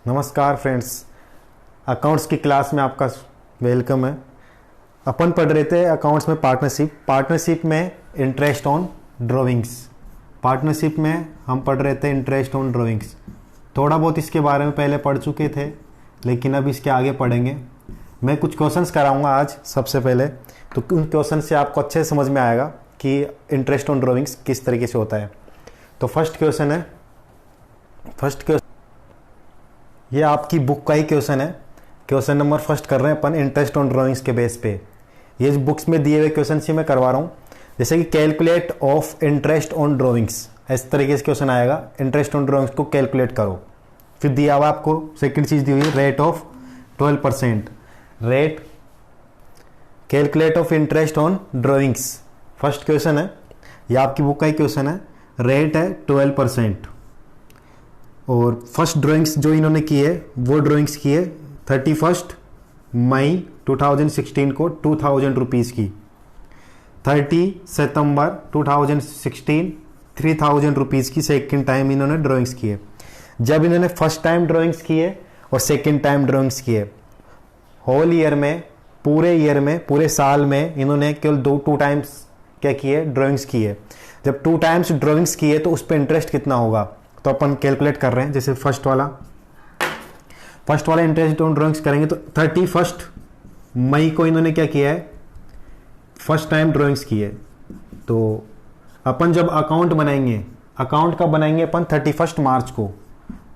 नमस्कार friends, accounts की class में आपका वेलकम है। अपन पढ़ रहे थे अकाउंट्स में पार्टनरशिप में इंटरेस्ट ऑन ड्राइंग्स। पार्टनरशिप में हम पढ़ रहे थे इंटरेस्ट ऑन ड्राइंग्स। थोड़ा बहुत इसके बारे में पहले पढ़ चुके थे, लेकिन अब इसके आगे पढ़ेंगे। मैं कुछ क्वेश्चंस कराऊंगा आज। सबसे पहले तो उन क्वेश्चन से आपको अच्छे से समझ में आएगा कि इंटरेस्ट ऑन ड्राइंग्स किस तरीके से होता है। तो फर्स्ट क्वेश्चन, ये आपकी बुक का ही क्वेश्चन है। क्वेश्चन नंबर फर्स्ट कर रहे हैं अपन इंटरेस्ट ऑन ड्राइंग्स के बेस पे। ये बुक्स में दिए हुए क्वेश्चन से मैं करवा रहा हूँ। जैसे कि calculate of interest on drawings, इस तरीके से क्वेश्चन आएगा। इंटरेस्ट ऑन ड्राइंग्स को कैलकुलेट करो। फिर दिया हुआ आपको सेकंड चीज दी हुई है rate of 12%। Rate calculate of interest on drawings first question है, ये आपकी बुक का ही क्वेश्चन है। रेट है 12%। और फर्स्ट ड्राइंग्स जो इन्होंने की है वो ड्राइंग्स की है 31 मई 2016 को 2000 रुपीज़ की। 30 सितंबर 2016 3000 रुपीज़ की सेकेंड टाइम इन्होंने ड्राइंग्स की है। जब इन्होंने फर्स्ट टाइम ड्राइंग्स की है और सेकेंड टाइम ड्राइंग्स की है, होल ईयर में, पूरे साल में इन्होंने केवल टू टाइम्स क्या की है, ड्राइंग्स की है। जब 2 टाइम्स ड्राइंग्स की है तो उस पर इंटरेस्ट कितना होगा, तो अपन कैलकुलेट कर रहे हैं। जैसे फर्स्ट वाला इंटरेस्ट ऑन ड्राइंग्स करेंगे तो 31 मई को इन्होंने क्या किया है, फर्स्ट टाइम ड्राइंग्स की है। तो अपन जब अकाउंट बनाएंगे, अकाउंट कब बनाएंगे अपन, 31 मार्च को।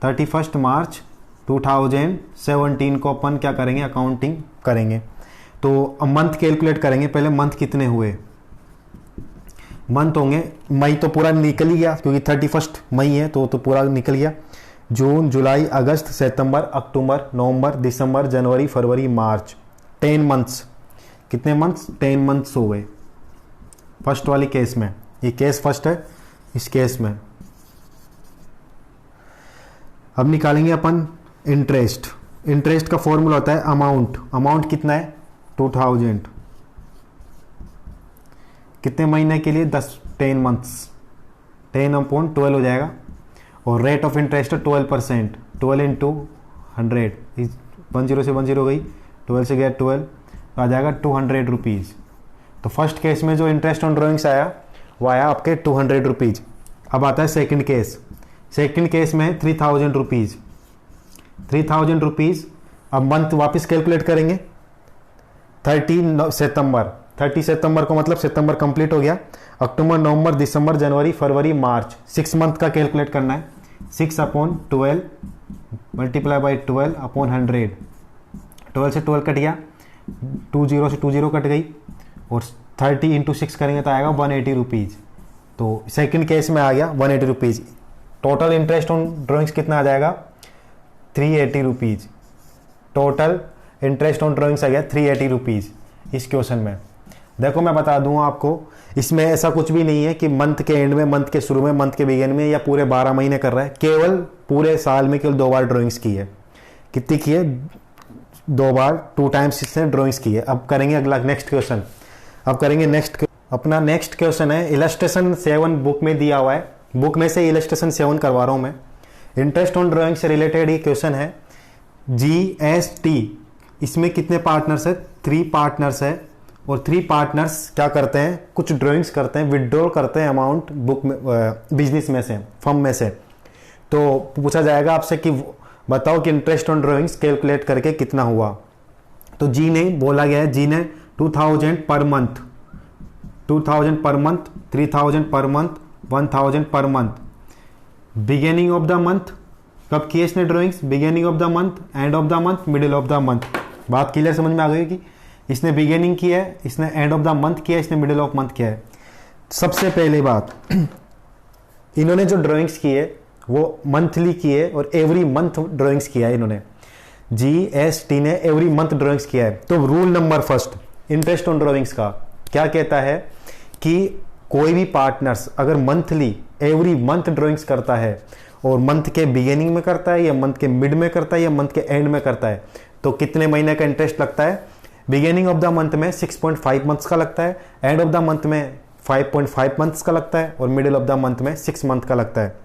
31 मार्च 2017 को अपन क्या करेंगे, अकाउंटिंग करेंगे। तो मंथ कैलकुलेट करेंगे। पहले मंथ कितने हुए, मंथ होंगे, मई तो पूरा निकल ही गया क्योंकि 31 मई है तो पूरा निकल गया। जून, जुलाई, अगस्त, सितंबर, अक्टूबर, नवंबर, दिसंबर, जनवरी, फरवरी, मार्च, 10 मंथ्स। कितने मंथ्स, 10 मंथ्स हो गए फर्स्ट वाली केस में। ये केस फर्स्ट है। इस केस में अब निकालेंगे अपन इंटरेस्ट का फॉर्मूला होता है अमाउंट कितना है, 2000। कितने महीने के लिए, 10 मंथ्स, 10/12 हो जाएगा। और रेट ऑफ इंटरेस्ट 12%, 12 इंटू 100, 10 से 10 हो गई, 12 से गया 12, तो आ जाएगा 200 रुपीज़। तो फर्स्ट केस में जो इंटरेस्ट ऑन ड्राइंग्स आया वो आया आपके 200 रुपीज़। अब आता है सेकंड केस में 3000 रुपीज़। 3000 रुपीज़। अब मंथ वापस कैलकुलेट करेंगे। 30 सितंबर को, मतलब सितंबर कंप्लीट हो गया। अक्टूबर, नवंबर, दिसंबर, जनवरी, फरवरी, मार्च, 6 मंथ का कैलकुलेट करना है। 6/12 मल्टीप्लाई बाई 12/100। 12 से 12 कट गया, 20 से 20 कट गई, और 30 इंटू 6 करेंगे तो आएगा 180 रुपीज़। तो सेकंड केस में आ गया 180 rupees. Total interest on drawings कितना आ जाएगा, 380 rupees. Total interest on drawings आ गया 380 रुपीज़ इस क्वेश्चन में। देखो मैं बता दूं आपको, इसमें ऐसा कुछ भी नहीं है कि मंथ के एंड में, मंथ के शुरू में, मंथ के बिगिन में, या पूरे 12 महीने कर रहा है। केवल पूरे साल में केवल 2 बार ड्राइंग्स की है। कितनी की है, 2 बार, 2 टाइम्स इसने ड्राइंग्स की है। अब करेंगे अगला नेक्स्ट क्वेश्चन। अपना नेक्स्ट क्वेश्चन है इलस्ट्रेशन 7 बुक में दिया हुआ है। बुक में से इलस्ट्रेशन 7 करवा रहा हूं मैं। इंटरेस्ट ऑन ड्राइंग से रिलेटेड ये क्वेश्चन है। GST, इसमें कितने पार्टनर्स है, 3 पार्टनर्स है। और 3 पार्टनर्स क्या करते हैं, कुछ ड्राइंग्स करते हैं, विड्रॉल करते हैं अमाउंट बुक में, बिजनेस में से, फर्म में से। तो पूछा जाएगा आपसे कि बताओ कि इंटरेस्ट ऑन ड्राइंग्स कैलकुलेट करके कितना हुआ। तो जी ने बोला गया है, जी ने 2000 per month, 2000 per month, 3000 per month, 1000 per month. Beginning of the month कब किए इसने drawings, beginning of the month, end of the month, middle of the month. बात क्लियर समझ में आ गई कि इसने बिगिनिंग किया है, इसने एंड ऑफ द मंथ किया है, इसने मिडिल ऑफ मंथ किया है। सबसे पहले बात, इन्होंने जो ड्राइंग्स की है वो मंथली की है और एवरी मंथ ड्राइंग्स किया है इन्होंने। GST ने एवरी मंथ ड्राइंग्स किया है। तो rule number first interest on drawings का क्या कहता है कि कोई भी पार्टनर्स अगर मंथली, एवरी मंथ ड्राइंग्स करता है, और मंथ के बिगिनिंग में करता है, या मंथ के मिड में करता है, या मंथ के एंड में करता है, तो कितने महीने का इंटरेस्ट लगता है। बिगिनिंग ऑफ द मंथ में 6.5 मंथ्स का लगता है, एंड ऑफ द मंथ में 5.5 मंथ्स का लगता है, और मिडिल ऑफ द मंथ में 6 मंथ का लगता है।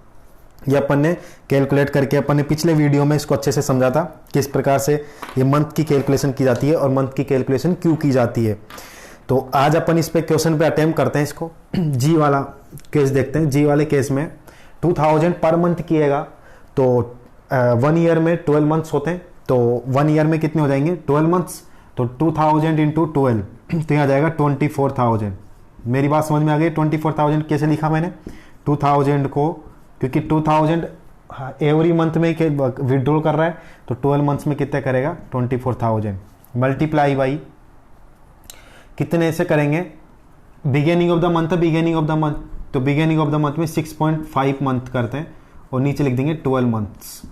ये अपन ने कैलकुलेट करके अपन ने पिछले वीडियो में इसको अच्छे से समझा था किस प्रकार से ये मंथ की कैलकुलेशन की जाती है और मंथ की कैलकुलेशन क्यों की जाती है। तो आज अपन इस पे क्वेश्चन पे अटेम्प्ट करते हैं इसको। जी वाला केस देखते हैं। जी वाले केस में 2000 पर मंथ किएगा तो 1 ईयर में 12 मंथ्स होते हैं, तो 1 ईयर में कितने हो जाएंगे 12 मंथ्स, तो 2000 इंटू 12 तो यहाँ जाएगा 24,000। मेरी बात समझ में आ गई। 24,000 कैसे लिखा मैंने, 2000 को, क्योंकि 2000 एवरी मंथ में विड्रॉल कर रहा है तो 12 मंथ्स में कितने करेगा 24,000 मल्टीप्लाई बाई कितने से करेंगे, beginning of the month, beginning of the month, तो बिगेनिंग ऑफ द मंथ में 6.5 मंथ करते हैं और नीचे लिख देंगे 12 मंथ्स।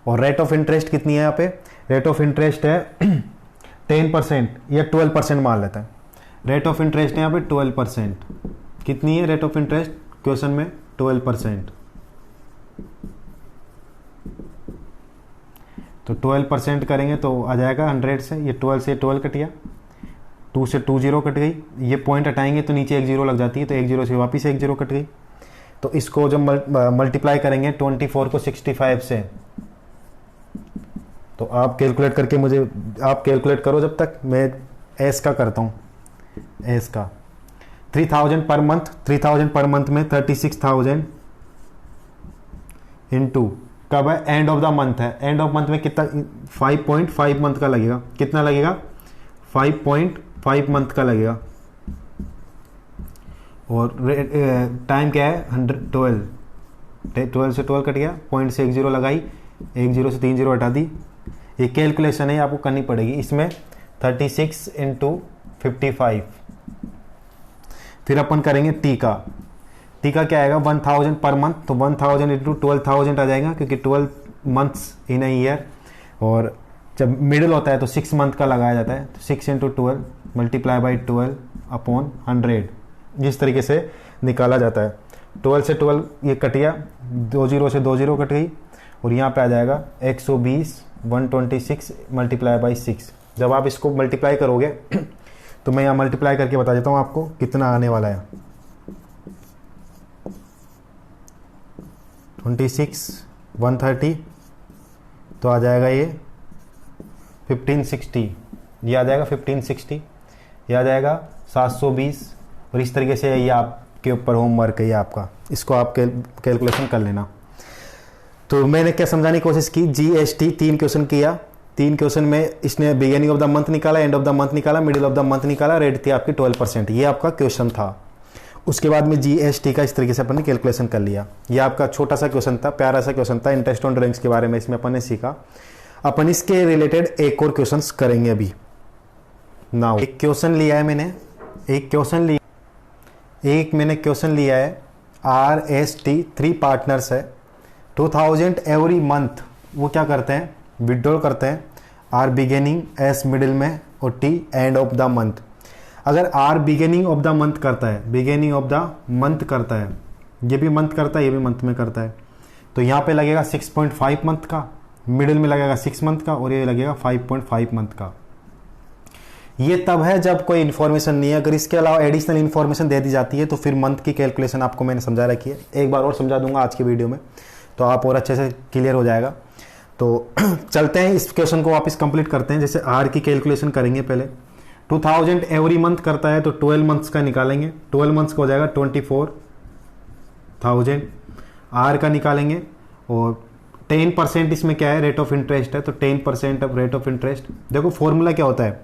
और रेट ऑफ इंटरेस्ट कितनी है यहाँ पे, रेट ऑफ इंटरेस्ट है 10% या 12% मान लेता है। रेट ऑफ इंटरेस्ट है यहाँ पे 12%। कितनी है रेट ऑफ इंटरेस्ट क्वेश्चन में 12%, तो 12% करेंगे तो आ जाएगा 100 से, ये 12 से 12 कट गया, 2 से 2 0 कट गई, ये पॉइंट हटाएंगे तो नीचे 1 0 लग जाती है, तो 1 0 से वापस 1 0 कट गई। तो इसको जब मल्टीप्लाई करेंगे 24 को 65 से, तो आप कैलकुलेट करके मुझे, आप कैलकुलेट करो जब तक मैं एस का करता हूँ। एस का 3000 पर मंथ, 3000 पर मंथ में 36,000 इंटू कब है, एंड ऑफ द मंथ है। एंड ऑफ मंथ में कितना 5.5 मंथ का लगेगा, कितना लगेगा 5.5 मंथ का लगेगा। और टाइम क्या है 12 से 12 कट गया, पॉइंट से 1 0 लगाई, 1 0 से 3 0 हटा दी। ये कैलकुलेशन है आपको करनी पड़ेगी। इसमें 36 इंटू 55, फिर अपन करेंगे टी का। टी का क्या आएगा 1000 पर मंथ, तो 1000 इंटू 12,000 आ जाएगा, क्योंकि 12 मंथ्स इन अ ईयर, और जब मिडिल होता है तो 6 मंथ का लगाया जाता है, तो 6 इंटू 12 मल्टीप्लाई बाई 12 अपॉन 100, जिस तरीके से निकाला जाता है। 12 से 12 ये कट गया, 2 0 से 2 0 कट गई, और यहाँ पे आ जाएगा 120 126 मल्टीप्लाई बाई 6। जब आप इसको मल्टीप्लाई करोगे तो मैं यहाँ मल्टीप्लाई करके बता देता हूँ आपको कितना आने वाला है। 26 130 तो आ जाएगा ये 1560, ये आ जाएगा 1560, ये आ जाएगा 720। और इस तरीके से ये आपके ऊपर होमवर्क है ये आपका, इसको आप कैलकुलेशन कर लेना। तो मैंने क्या समझाने की कोशिश की, जीएसटी 3 क्वेश्चन किया, 3 क्वेश्चन में इसने बिगिनिंग ऑफ द मंथ निकाला, एंड ऑफ द मंथ निकाला, मिडिल ऑफ द मंथ निकाला, रेट थी आपकी 12%, ये आपका क्वेश्चन था। उसके बाद में जीएसटी का इस तरीके से अपन ने कैलकुलेशन कर लिया। ये आपका छोटा सा क्वेश्चन था, प्यारा सा क्वेश्चन था, इंटरेस्ट ऑन ड्राइंग्स के बारे में इसमें अपन ने सीखा। अपन इसके रिलेटेड एक और क्वेश्चंस करेंगे अभी। नाउ एक क्वेश्चन लिया है मैंने, एक मैंने क्वेश्चन लिया है RST 3 पार्टनर्स है, 2000 एवरी मंथ वो क्या करते हैं विड्रॉल करते हैं, R बिगिनिंग S मिडिल में और T end of the month. अगर R beginning of the month करता है, बिगिनिंग ऑफ द मंथ करता है, ये भी मंथ करता है, ये भी मंथ में करता है, तो यहाँ पे लगेगा 6.5 मंथ का, मिडिल में लगेगा 6 मंथ का, और ये लगेगा 5.5 मंथ का। ये तब है जब कोई इन्फॉर्मेशन नहीं है। अगर इसके अलावा एडिशनल इन्फॉर्मेशन दे दी जाती है तो फिर मंथ की कैलकुलेशन आपको मैंने समझा रखी है, एक बार और समझा दूंगा आज की वीडियो में, तो आप और अच्छे से क्लियर हो जाएगा। तो चलते हैं इस क्वेश्चन को वापस कंप्लीट करते हैं। जैसे आर की कैलकुलेशन करेंगे पहले, 2000 एवरी मंथ करता है तो 12 मंथ्स का निकालेंगे, 12 मंथ्स का हो जाएगा 24,000। आर का निकालेंगे और 10% इसमें क्या है रेट ऑफ इंटरेस्ट है, तो 10% ऑफ रेट ऑफ इंटरेस्ट। देखो फॉर्मूला क्या होता है,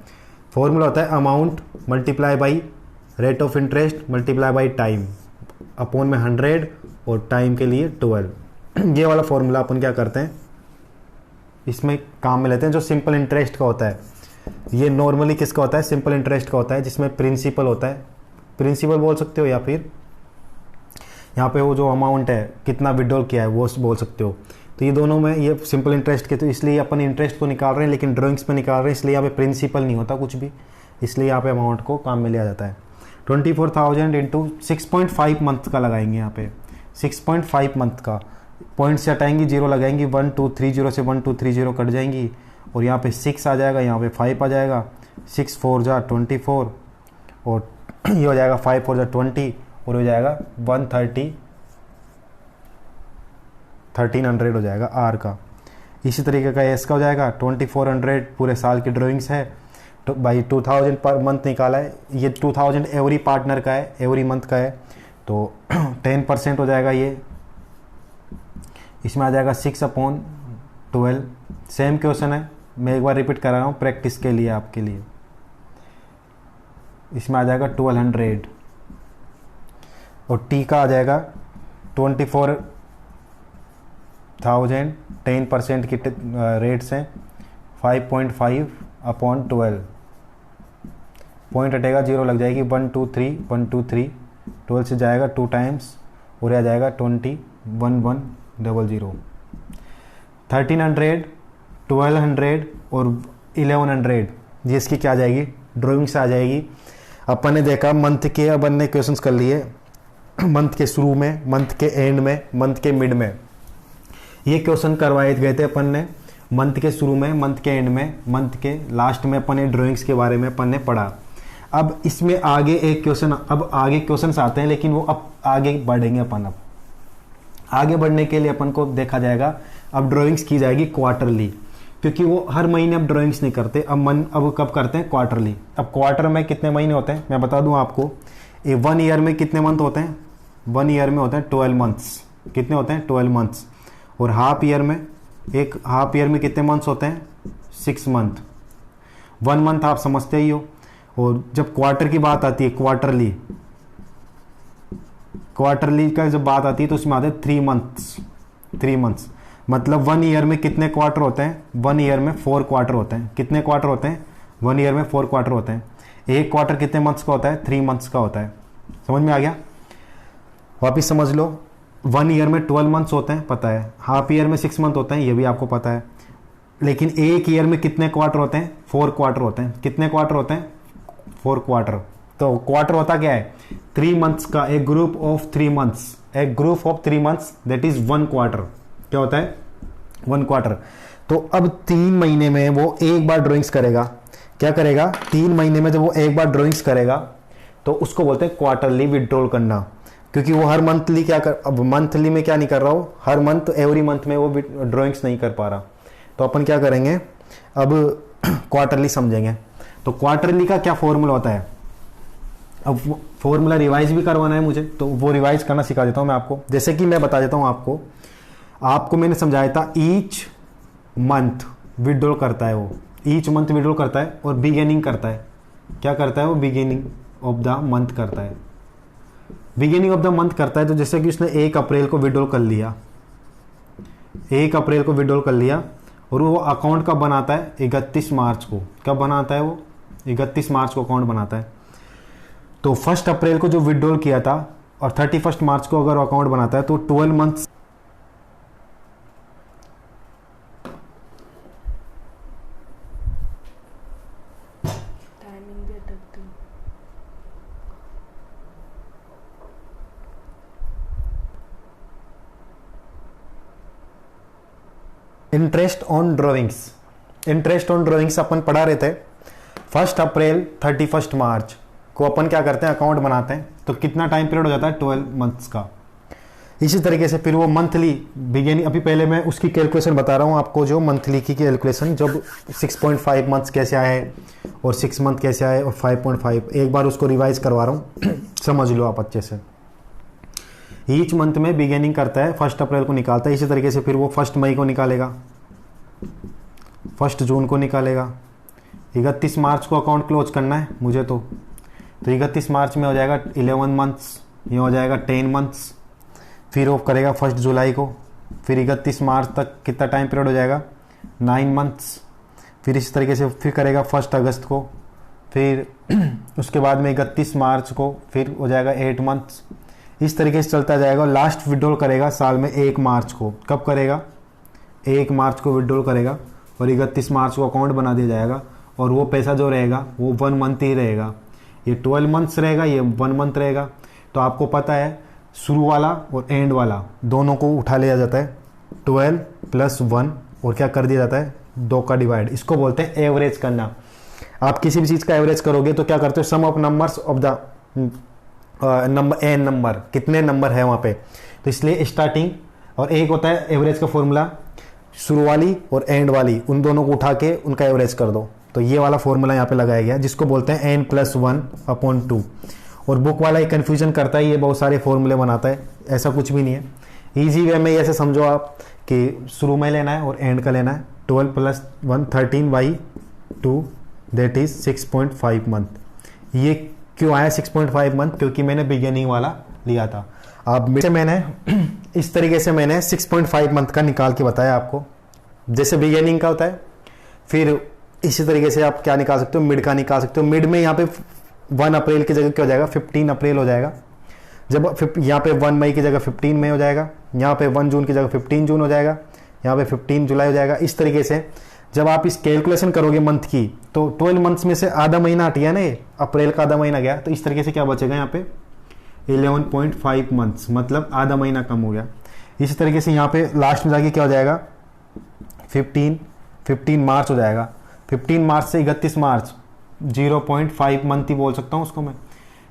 फॉर्मूला होता है amount multiply by rate of interest multiply by time upon में 100 और टाइम के लिए 12। ये वाला फॉर्मूला अपन क्या करते हैं इसमें काम में लेते हैं, जो सिंपल इंटरेस्ट का होता है। ये नॉर्मली किसका होता है, सिंपल इंटरेस्ट का होता है, जिसमें प्रिंसिपल होता है, प्रिंसिपल बोल सकते हो, या फिर यहाँ पे वो जो अमाउंट है कितना विड्रॉल किया है वो बोल सकते हो। तो ये दोनों में ये सिंपल इंटरेस्ट के, तो इसलिए अपन इंटरेस्ट को निकाल रहे हैं लेकिन ड्राइंग्स में निकाल रहे हैं, इसलिए यहाँ पे प्रिंसिपल नहीं होता कुछ भी, इसलिए यहाँ पे अमाउंट को काम में लिया जाता है। 24,000 इंटू 6.5 मंथ का लगाएंगे, यहाँ पे 6.5 मंथ का, पॉइंट से हटाएंगे, 0 लगाएंगे, 1 2 3 0 से 1 2 3 0 कट जाएंगी, और यहाँ पे 6 आ जाएगा, यहाँ पे 5 आ जाएगा, 6 4 जा 24, और ये हो जाएगा 5 4 जा 20, और हो जाएगा 130 1300 हो जाएगा आर का। इसी तरीके का एस का हो जाएगा 2400 पूरे साल की ड्राइंग्स है, तो भाई 2000 पर मंथ निकाला है, ये 2000 एवरी पार्टनर का है, एवरी मंथ का है, तो 10% हो जाएगा ये, इसमें आ जाएगा 6/12। सेम क्वेश्चन है, मैं एक बार रिपीट कर रहा हूँ प्रैक्टिस के लिए आपके लिए। इसमें आ जाएगा 1200 और टी का आ जाएगा 24,000, 10% की रेट्स हैं 5.5/12। पॉइंट हटेगा, 0 लग जाएगी, 1 2 3 1 2 3, 12 से जाएगा 2 टाइम्स और आ जाएगा 20 1100। 1300, 1200 और 1100 ये इसकी क्या आ जाएगी, ड्राइंग से आ जाएगी। अपन ने देखा मंथ के, अपन ने क्वेश्चंस कर लिए मंथ के शुरू में, मंथ के एंड में, मंथ के मिड में। ये क्वेश्चन करवाए गए थे अपन ने मंथ के शुरू में, मंथ के एंड में, मंथ के लास्ट में अपन ने ड्राइंग्स के बारे में अपन ने पढ़ा। अब इसमें आगे एक क्वेश्चन, अब आगे क्वेश्चंस आते हैं, लेकिन वो अब आगे बढ़ेंगे अपन। अब आगे बढ़ने के लिए अपन को देखा जाएगा, अब ड्राइंग्स की जाएगी क्वार्टरली, क्योंकि वो हर महीने अब ड्राइंग्स नहीं करते, अब कब करते हैं, क्वार्टरली। अब क्वार्टर में कितने महीने होते हैं मैं बता दूं आपको। 1 ईयर में कितने मंथ होते हैं, 1 ईयर में होते हैं 12 मंथ्स। कितने होते हैं, 12 मंथ्स। और हाफ ईयर में, एक हाफ ईयर में कितने मंथ्स होते हैं, 6 मंथ। 1 मंथ आप समझते ही हो। और जब क्वार्टर की बात आती है, क्वार्टरली का जब बात आती है तो उसमें आते हैं 3 मंथ्स। 3 मंथ्स मतलब 1 ईयर में कितने क्वार्टर होते हैं, 1 ईयर में 4 क्वार्टर होते हैं। कितने क्वार्टर होते हैं, 1 ईयर में 4 क्वार्टर होते हैं। एक क्वार्टर कितने मंथ्स का होता है, 3 मंथ्स का होता है। समझ में आ गया, वापिस समझ लो। 1 ईयर में 12 मंथ्स होते हैं, पता है। हाफ ईयर में 6 मंथ होते हैं, ये भी आपको पता है। लेकिन एक ईयर में कितने क्वार्टर होते हैं, 4 क्वार्टर होते हैं। कितने क्वार्टर होते हैं, 4 क्वार्टर। तो क्वार्टर होता क्या है, 3 मंथ्स का, एक ग्रुप ऑफ 3 मंथ्स, एक group of 3 months, that is 1 quarter. क्या होता है, 1 क्वार्टर। तो अब 3 महीने में वो एक बार ड्राइंग्स करेगा। क्या करेगा, 3 महीने में जब वो एक बार ड्राइंग्स करेगा तो उसको बोलते हैं क्वार्टरली विड्रॉल करना। क्योंकि वो हर मंथली क्या कर, अब मंथली में क्या नहीं कर रहा हो, हर मंथ एवरी मंथ में वो ड्राइंग्स नहीं कर पा रहा, तो अपन क्या करेंगे, अब क्वार्टरली समझेंगे। तो क्वार्टरली का क्या फॉर्मूला होता है, अब फॉर्मूला रिवाइज भी करवाना है मुझे, तो वो रिवाइज करना सिखा देता हूं मैं आपको। जैसे कि मैं बता देता हूं आपको मैंने समझाया था, ईच मंथ विड्रॉल करता है वो, ईच मंथ विड्रॉल करता है और बिगिनिंग करता है। क्या करता है वो, बिगिनिंग ऑफ द मंथ करता है। बिगिनिंग ऑफ द मंथ करता है, तो जैसे कि उसने 1 अप्रैल को विड्रॉल कर लिया, 1 अप्रैल को विड्रॉल कर लिया, और वो अकाउंट कब बनाता है, 31 मार्च को। कब बनाता है वो, 31 मार्च को अकाउंट बनाता है। तो 1 अप्रैल को जो विड्रॉल किया था और 31 मार्च को अगर अकाउंट बनाता है तो 12 months interest on drawings, interest on drawings अपन पढ़ा रहे थे। 1 अप्रैल 31 मार्च को अपन क्या करते हैं, अकाउंट बनाते हैं, तो कितना टाइम पीरियड हो जाता है, 12 मंथ्स का। इसी तरीके से फिर वो मंथली बिगिनिंग, अभी पहले मैं उसकी कैलकुलेशन बता रहा हूँ आपको, जो मंथली की कैलकुलेशन, जब 6.5 मंथ्स कैसे आए और 6 मंथ कैसे आए और 5.5, एक बार उसको रिवाइज करवा रहा हूँ समझ लो आप अच्छे से। ईच मंथ में बिगिनिंग करता है, 1 अप्रैल को निकालता है। इसी तरीके से फिर वो 1 मई को निकालेगा, 1 जून को निकालेगा। 31 मार्च को अकाउंट क्लोज करना है मुझे, तो 31 मार्च में हो जाएगा 11 मंथ्स, ये हो जाएगा 10 मंथ्स। फिर वो करेगा 1 जुलाई को, फिर 31 मार्च तक कितना टाइम पीरियड हो जाएगा, 9 मंथ्स। फिर इस तरीके से फिर करेगा 1 अगस्त को, फिर उसके बाद में 31 मार्च को फिर हो जाएगा 8 मंथ्स। इस तरीके से चलता जाएगा। लास्ट विड्रॉल करेगा साल में 1 मार्च को। कब करेगा, 1 मार्च को विड्रॉल करेगा और 31 मार्च को अकाउंट बना दिया जाएगा, और वो पैसा जो रहेगा वो 1 मंथ ही रहेगा। ये 12 मंथ्स रहेगा, ये 1 मंथ रहेगा। तो आपको पता है शुरू वाला और एंड वाला दोनों को उठा लिया जाता है, 12 + 1, और क्या कर दिया जाता है, 2 का डिवाइड। इसको बोलते हैं एवरेज करना। आप किसी भी चीज़ का एवरेज करोगे तो क्या करते हो, sum of numbers of the number, N number, कितने नंबर है वहाँ पे, तो इसलिए स्टार्टिंग और एक होता है एवरेज का फॉर्मूला, शुरू वाली और एंड वाली उन दोनों को उठा के उनका एवरेज कर दो, तो ये वाला फॉर्मूला यहाँ पे लगाया गया जिसको बोलते हैं n+1/2। और बुक वाला एक कन्फ्यूजन करता है, ये बहुत सारे फॉर्मूले बनाता है, ऐसा कुछ भी नहीं है। ईजी वे में ऐसे समझो आप कि शुरू में लेना है और एंड का लेना है। 12 + 1 13/2 दैट इज 6.5 मंथ। ये क्यों आया 6.5 मंथ? क्योंकि मैंने बिगिनिंग वाला लिया था। अब मैंने इस तरीके से मैंने 6.5 मंथ का निकाल के बताया आपको, जैसे बिगिनिंग का होता है। फिर इसी तरीके से आप क्या निकाल सकते हो, मिड का निकाल सकते हो। मिड में यहाँ पे 1 अप्रैल की जगह क्या हो जाएगा, 15 अप्रैल हो जाएगा। जब यहाँ पे 1 मई की जगह 15 मई हो जाएगा, यहाँ पे 1 जून की जगह 15 जून हो जाएगा, यहाँ पे 15 जुलाई हो जाएगा। इस तरीके से जब आप इस कैलकुलेशन करोगे मंथ की, तो 12 मंथ्स में से आधा महीना हट गया ना, ये अप्रैल का आधा महीना गया, तो इस तरीके से क्या बचेगा यहाँ पे 11.5 मंथ्स, मतलब आधा महीना कम हो गया। इसी तरीके से यहाँ पे लास्ट में जाके क्या हो जाएगा 15 मार्च हो जाएगा। 15 मार्च से 31 मार्च 0.5 मंथ ही बोल सकता हूँ उसको मैं।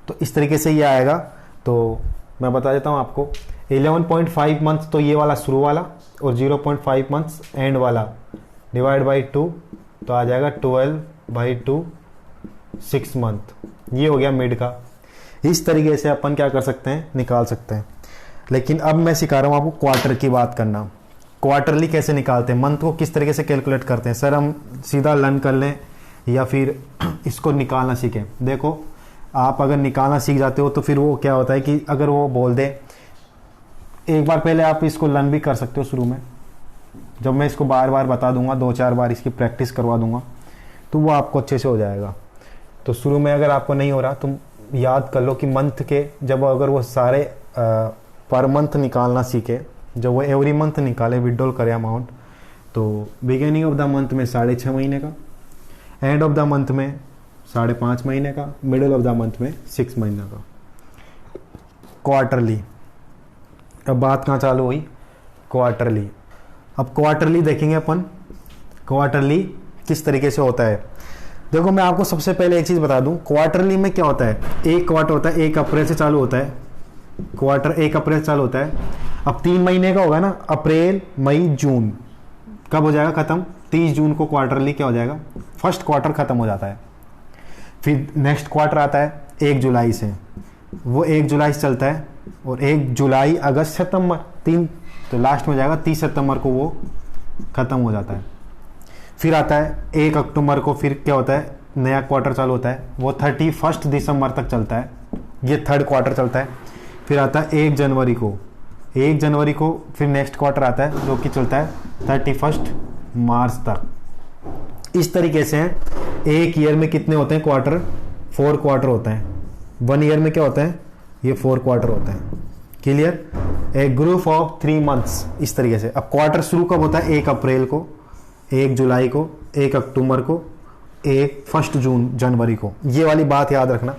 तो इस तरीके से ये आएगा। तो मैं बता देता हूँ आपको 11.5 मंथ तो ये वाला शुरू वाला, और 0.5 मंथ्स एंड वाला, डिवाइड बाई 2 तो आ जाएगा 12/2 6 मंथ। ये हो गया मिड का। इस तरीके से अपन क्या कर सकते हैं, निकाल सकते हैं। लेकिन अब मैं सिखा रहा हूँ आपको क्वार्टर की बात करना। क्वार्टरली कैसे निकालते हैं, मंथ को किस तरीके से कैलकुलेट करते हैं। सर हम सीधा लर्न कर लें या फिर इसको निकालना सीखें। देखो आप अगर निकालना सीख जाते हो तो फिर वो क्या होता है कि अगर वो बोल दे, एक बार पहले आप इसको लर्न भी कर सकते हो शुरू में। जब मैं इसको बार बार बता दूंगा, 2-4 बार इसकी प्रैक्टिस करवा दूंगा, तो वो आपको अच्छे से हो जाएगा। तो शुरू में अगर आपको नहीं हो रहा, तुम याद कर लो कि मंथ के जब अगर वो सारे पर मंथ निकालना सीखे, जब वो एवरी मंथ निकाले, विड्रॉल करे अमाउंट, तो बिगिनिंग ऑफ द मंथ में 6.5 महीने का, एंड ऑफ द मंथ में 5.5 महीने का, मिडिल ऑफ द मंथ में 6 महीने का। क्वार्टरली, अब बात कहाँ चालू हुई, क्वार्टरली। अब क्वार्टरली देखेंगे अपन, क्वार्टरली किस तरीके से होता है। देखो मैं आपको सबसे पहले एक चीज़ बता दूं, क्वार्टरली में क्या होता है, एक क्वार्टर होता है 1 अप्रैल से चालू होता है। क्वार्टर 1 अप्रैल से चालू होता है। अब 3 महीने का होगा ना, अप्रैल मई जून, कब हो जाएगा खत्म, 30 जून को क्वार्टरली क्या हो जाएगा, फर्स्ट क्वार्टर खत्म हो जाता है। फिर नेक्स्ट क्वार्टर आता है 1 जुलाई से, वो 1 जुलाई से चलता है, और 1 जुलाई अगस्त सितंबर 3, तो लास्ट में जाएगा 30 सितंबर को वो खत्म हो जाता है। फिर आता है 1 अक्टूबर को, फिर क्या होता है, नया क्वार्टर चालू होता है, वो 31 दिसंबर तक चलता है, ये थर्ड क्वार्टर चलता है। फिर आता है 1 जनवरी को, 1 जनवरी को फिर नेक्स्ट क्वार्टर आता है जो कि चलता है 31 मार्च तक। इस तरीके से एक ईयर में कितने होते हैं क्वार्टर, 4 क्वार्टर होते हैं। 1 ईयर में क्या होता है, ये 4 क्वार्टर होते हैं। Clear, A group of 3 months, इस तरीके से। अब क्वार्टर शुरू कब होता है, 1 अप्रैल को, 1 जुलाई को, 1 अक्टूबर को, 1 जनवरी को। ये वाली बात याद रखना।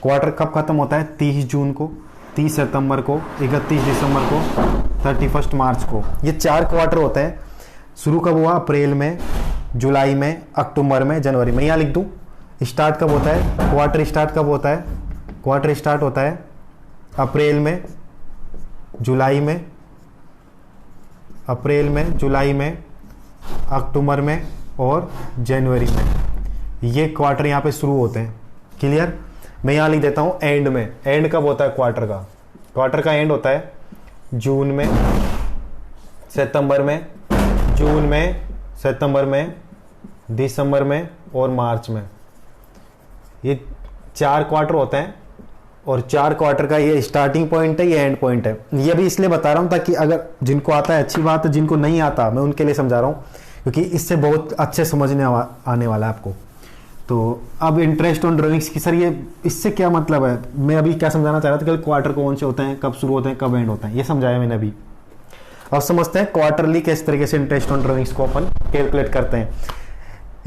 क्वार्टर कब खत्म होता है, 30 जून को, 30 सितंबर को, 31 दिसंबर को, 31 मार्च को। ये 4 क्वार्टर होते हैं। शुरू कब हुआ, अप्रैल में, जुलाई में, अक्टूबर में, जनवरी में। यहाँ लिख दूँ स्टार्ट कब होता है, क्वार्टर स्टार्ट कब होता है, क्वार्टर स्टार्ट होता है अप्रैल में, जुलाई में, अप्रैल में, जुलाई में, अक्टूबर में और जनवरी में। ये क्वार्टर यहाँ पे शुरू होते हैं। क्लियर, मैं यहाँ लिख देता हूँ एंड में। एंड कब होता है क्वार्टर का, क्वार्टर का एंड होता है जून में, सितंबर में, जून में, सितंबर में, दिसंबर में और मार्च में। ये 4 क्वार्टर होते हैं, और 4 क्वार्टर का ये स्टार्टिंग पॉइंट है, ये एंड पॉइंट है। ये भी इसलिए बता रहा हूँ ताकि अगर जिनको आता है अच्छी बात है, जिनको नहीं आता मैं उनके लिए समझा रहा हूँ, क्योंकि इससे बहुत अच्छे समझने आने वाला है आपको। तो अब इंटरेस्ट ऑन ड्राइंग्स की, सर ये इससे क्या मतलब है, मैं अभी क्या समझाना चाह रहा था कि क्वार्टर कौन से होते हैं, कब शुरू होते हैं, कब एंड होते हैं, ये समझाया मैंने अभी। अब समझते हैं क्वार्टरली किस तरीके से इंटरेस्ट ऑन ड्राइंग्स को अपन कैलकुलेट करते हैं।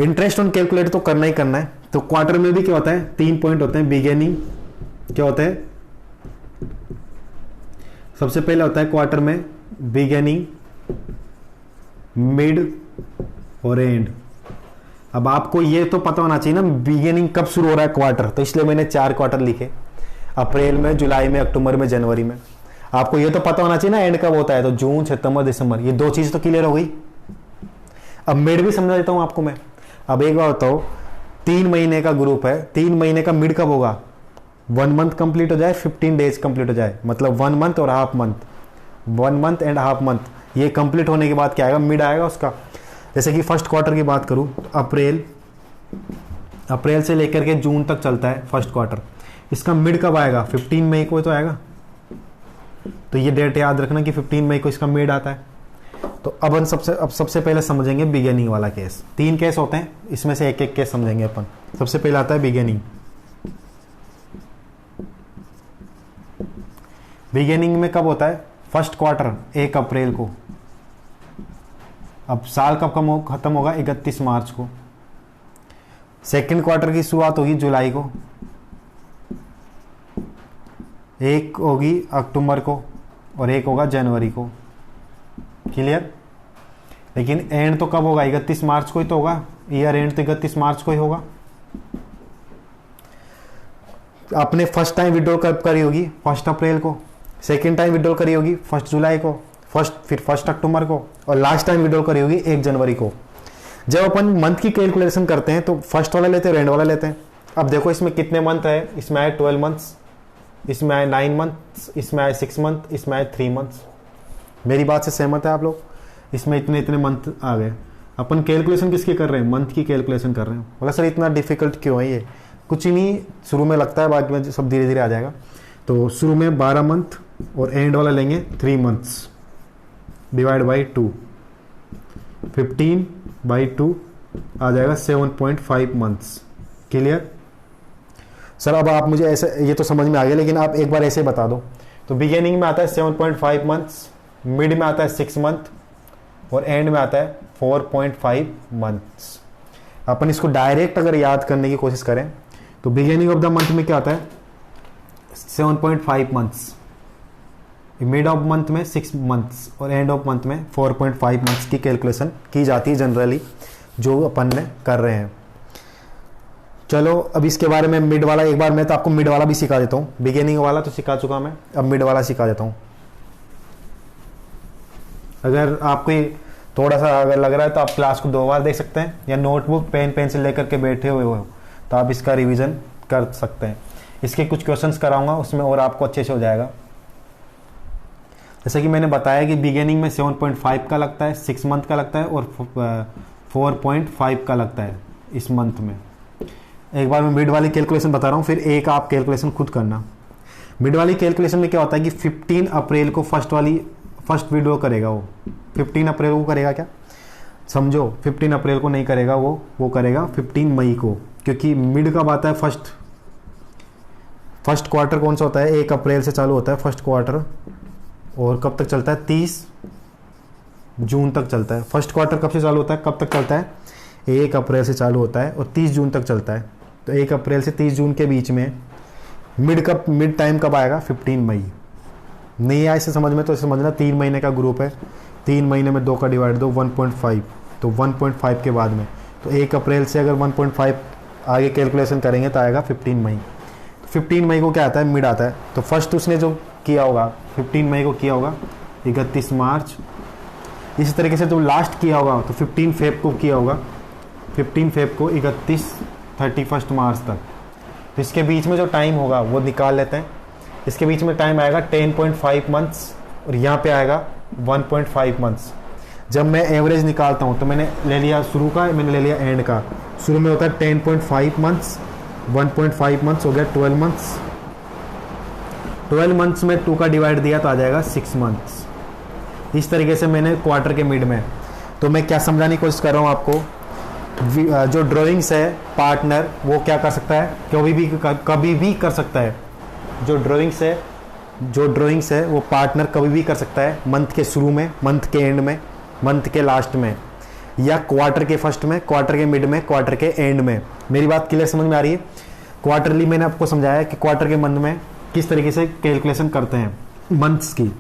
इंटरेस्ट ऑन कैलकुलेट तो करना ही करना है। तो क्वार्टर में भी क्या होता है, 3 पॉइंट होते हैं। बिगिनिंग क्या होता है, सबसे पहले होता है क्वार्टर में बिगिनिंग, मिड और एंड। अब आपको ये तो पता होना चाहिए ना बिगिनिंग कब शुरू हो रहा है क्वार्टर, तो इसलिए मैंने 4 क्वार्टर लिखे, अप्रैल में, जुलाई में, अक्टूबर में, जनवरी में। आपको ये तो पता होना चाहिए ना एंड कब होता है, तो जून, सितंबर, दिसंबर, ये 2 चीज तो क्लियर हो गई। अब मिड भी समझा देता हूं आपको मैं। अब एक बार बताओ, 3 महीने का ग्रुप है, 3 महीने का मिड कब होगा? 1 मंथ कंप्लीट हो जाए, 15 डेज कंप्लीट हो जाए, मतलब 1 मंथ और half month, 1 month and half month. ये कंप्लीट होने के बाद क्या आएगा? मिड आएगा उसका। जैसे कि फर्स्ट क्वार्टर की बात करूं तो अप्रैल से लेकर के जून तक चलता है फर्स्ट क्वार्टर। इसका मिड कब आएगा? 15 मई को तो आएगा। तो ये डेट याद रखना कि 15 मई को इसका मिड आता है। तो अब सबसे पहले समझेंगे बिगिनिंग वाला केस। 3 केस होते हैं, इसमें से एक एक केस समझेंगे अपन। सबसे पहले आता है बिगिनिंग। बिगिनिंग में कब होता है? फर्स्ट क्वार्टर 1 अप्रैल को। अब साल कब खत्म होगा? 31 मार्च को। सेकंड क्वार्टर की शुरुआत होगी जुलाई को, 1 होगी अक्टूबर को और 1 होगा जनवरी को। क्लियर? लेकिन एंड तो कब होगा? 31 मार्च को ही तो होगा। ईयर एंड तो 31 मार्च को ही होगा। आपने फर्स्ट टाइम विड्रॉल कब करी होगी? 1 अप्रैल को। सेकेंड टाइम विड्रॉल करी होगी 1 जुलाई को, फिर 1 अक्टूबर को, और लास्ट टाइम विड्रॉल करी होगी 1 जनवरी को। जब अपन मंथ की कैलकुलेशन करते हैं तो फर्स्ट वाला लेते हैं और एंड वाला लेते हैं। अब देखो इसमें कितने मंथ है? इसमें आए 12 मंथ्स, इसमें आए 9 मंथ्स, इसमें आए 6 मंथ, इसमें आए 3 मंथ्स। मेरी बात से सहमत है आप लोग? इसमें इतने मंथ आ गए। अपन कैलकुलेशन किसकी कर रहे हैं? मंथ की कैलकुलेशन कर रहे हैं। बोला सर इतना डिफिकल्ट क्यों है? ये कुछ ही नहीं, शुरू में लगता है, बाद में सब धीरे धीरे आ जाएगा। तो शुरू में 12 मंथ और एंड वाला लेंगे 3 मंथ्स, डिवाइड बाई 2, 15/2 आ जाएगा 7.5 मंथ्स। क्लियर? सर अब आप मुझे ऐसे, ये तो समझ में आ गया, लेकिन आप एक बार ऐसे बता दो। तो बिगिनिंग में आता है 7.5 मंथ्स, मिड में आता है 6 मंथ और एंड में आता है 4.5 मंथ्स। अपन इसको डायरेक्ट अगर याद करने की कोशिश करें तो बिगिनिंग ऑफ द मंथ में क्या आता है? 7.5 मंथ्स, मिड ऑफ मंथ में 6 मंथ्स और एंड ऑफ मंथ में 4.5 मंथ्स की कैलकुलेशन की जाती है जनरली, जो अपन ने कर रहे हैं। चलो अब इसके बारे में मिड वाला, एक बार मैं तो आपको मिड वाला भी सिखा देता हूँ। बिगिनिंग वाला तो सिखा चुका मैं, अब मिड वाला सिखा देता हूँ। अगर आपको थोड़ा सा अगर लग रहा है तो आप क्लास को 2 बार देख सकते हैं, या नोटबुक पेन पेंसिल लेकर के बैठे हुए हो तो आप इसका रिवीजन कर सकते हैं। इसके कुछ क्वेश्चंस कराऊंगा उसमें और आपको अच्छे से हो जाएगा। जैसे कि मैंने बताया कि बिगिनिंग में 7.5 का लगता है, 6 मंथ का लगता है और 4.5 का लगता है इस मंथ में। एक बार मैं मिड वाली कैलकुलेशन बता रहा हूँ, फिर एक आप कैलकुलेशन खुद करना। मिड वाली कैलकुलेशन में क्या होता है कि 15 अप्रैल को फर्स्ट वीडियो करेगा वो। 15 अप्रैल को करेगा क्या? समझो 15 अप्रैल को नहीं करेगा वो करेगा 15 मई को, क्योंकि मिड कब आता है? फर्स्ट क्वार्टर कौन सा होता है? 1 अप्रैल से चालू होता है फर्स्ट क्वार्टर, और कब तक चलता है? 30 जून तक चलता है। फर्स्ट क्वार्टर कब से चालू होता है? कब तक चलता है? 1 अप्रैल से चालू होता है और 30 जून तक चलता है। तो 1 अप्रैल से 30 जून के बीच में मिड टाइम कब आएगा? 15 मई। नहीं आया इसे समझ में तो समझना 3 महीने का ग्रुप है, 3 महीने में 2 का डिवाइड दो 1.5, तो 1.5 के बाद में, तो 1 अप्रैल से अगर 1.5 आगे कैलकुलेशन करेंगे तो आएगा 15 मई। तो 15 मई को क्या आता है? मिड आता है। तो फर्स्ट उसने जो किया होगा 15 मई को किया होगा 31 मार्च, इसी तरीके से जो लास्ट किया होगा तो 15 फेब को किया होगा, 15 फेब को 31 मार्च तक। तो इसके बीच में जो टाइम होगा वो निकाल लेते हैं। इसके बीच में टाइम आएगा 10.5 मंथ्स और यहाँ पे आएगा 1.5 मंथ्स। जब मैं एवरेज निकालता हूँ तो मैंने ले लिया शुरू का, मैंने ले लिया एंड का। शुरू में होता है 10.5 मंथ्स, 1.5 मंथ्स हो गया 12 मंथ्स। 12 मंथ्स में 2 का डिवाइड दिया तो आ जाएगा 6 मंथ्स। इस तरीके से मैंने क्वार्टर के मिड में। तो मैं क्या समझाने की कोशिश कर रहा हूँ आपको, जो ड्राइंग्स है पार्टनर वो क्या कर सकता है? कभी भी कर सकता है। जो ड्राइंग्स है वो पार्टनर कभी भी कर सकता है, मंथ के शुरू में, मंथ के एंड में, मंथ के लास्ट में, या क्वार्टर के फर्स्ट में, क्वार्टर के मिड में, क्वार्टर के एंड में। मेरी बात क्लियर समझ में आ रही है? क्वार्टरली मैंने आपको समझाया कि क्वार्टर के मंथ में किस तरीके से कैलकुलेशन करते हैं मंथ्स की।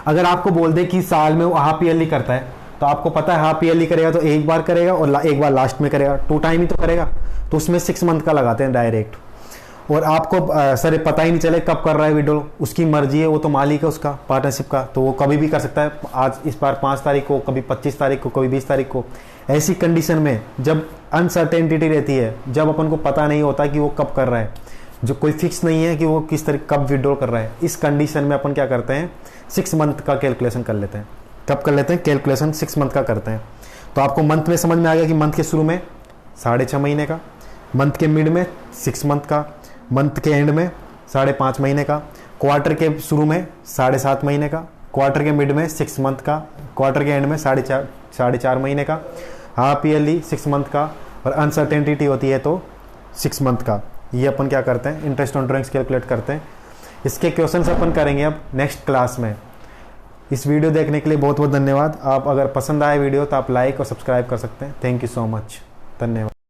अगर आपको बोल दे कि साल में वो हाफ ईयरली करता है तो आपको पता है हाफ ईयरली करेगा तो एक बार करेगा और एक बार लास्ट में करेगा, 2 टाइम ही तो करेगा, तो उसमें 6 मंथ का लगाते हैं डायरेक्ट। और आपको सर पता ही नहीं चले कब कर रहा है विड्रॉल, उसकी मर्जी है, वो तो मालिक है उसका पार्टनरशिप का, तो वो कभी भी कर सकता है। आज इस बार 5 तारीख को, कभी 25 तारीख को, कभी 20 तारीख को। ऐसी कंडीशन में जब अनसर्टेनिटी रहती है, जब अपन को पता नहीं होता कि वो कब कर रहा है, जो कोई फिक्स नहीं है कि वो किस तरह कब विड्रॉल कर रहा है, इस कंडीशन में अपन क्या करते हैं 6 मंथ का कैलकुलेशन कर लेते हैं। कब कर लेते हैं कैलकुलेशन? 6 मंथ का करते हैं। तो आपको मंथ में समझ में आ गया कि मंथ के शुरू में 6.5 महीने का, मंथ के मिड में 6 मंथ का, मंथ के एंड में 5.5 महीने का, क्वार्टर के शुरू में 7.5 महीने का, क्वार्टर के मिड में 6 मंथ का, क्वार्टर के एंड में 4.5 महीने का, हाफ ईयरली 6 मंथ का, और अनसर्टेनिटी होती है तो 6 मंथ का। ये अपन क्या करते हैं इंटरेस्ट ऑन ड्राइंग्स कैलकुलेट करते हैं। इसके क्वेश्चंस अपन करेंगे अब नेक्स्ट क्लास में। इस वीडियो देखने के लिए बहुत बहुत धन्यवाद। आप अगर पसंद आए वीडियो तो आप लाइक और सब्सक्राइब कर सकते हैं। थैंक यू सो मच, धन्यवाद।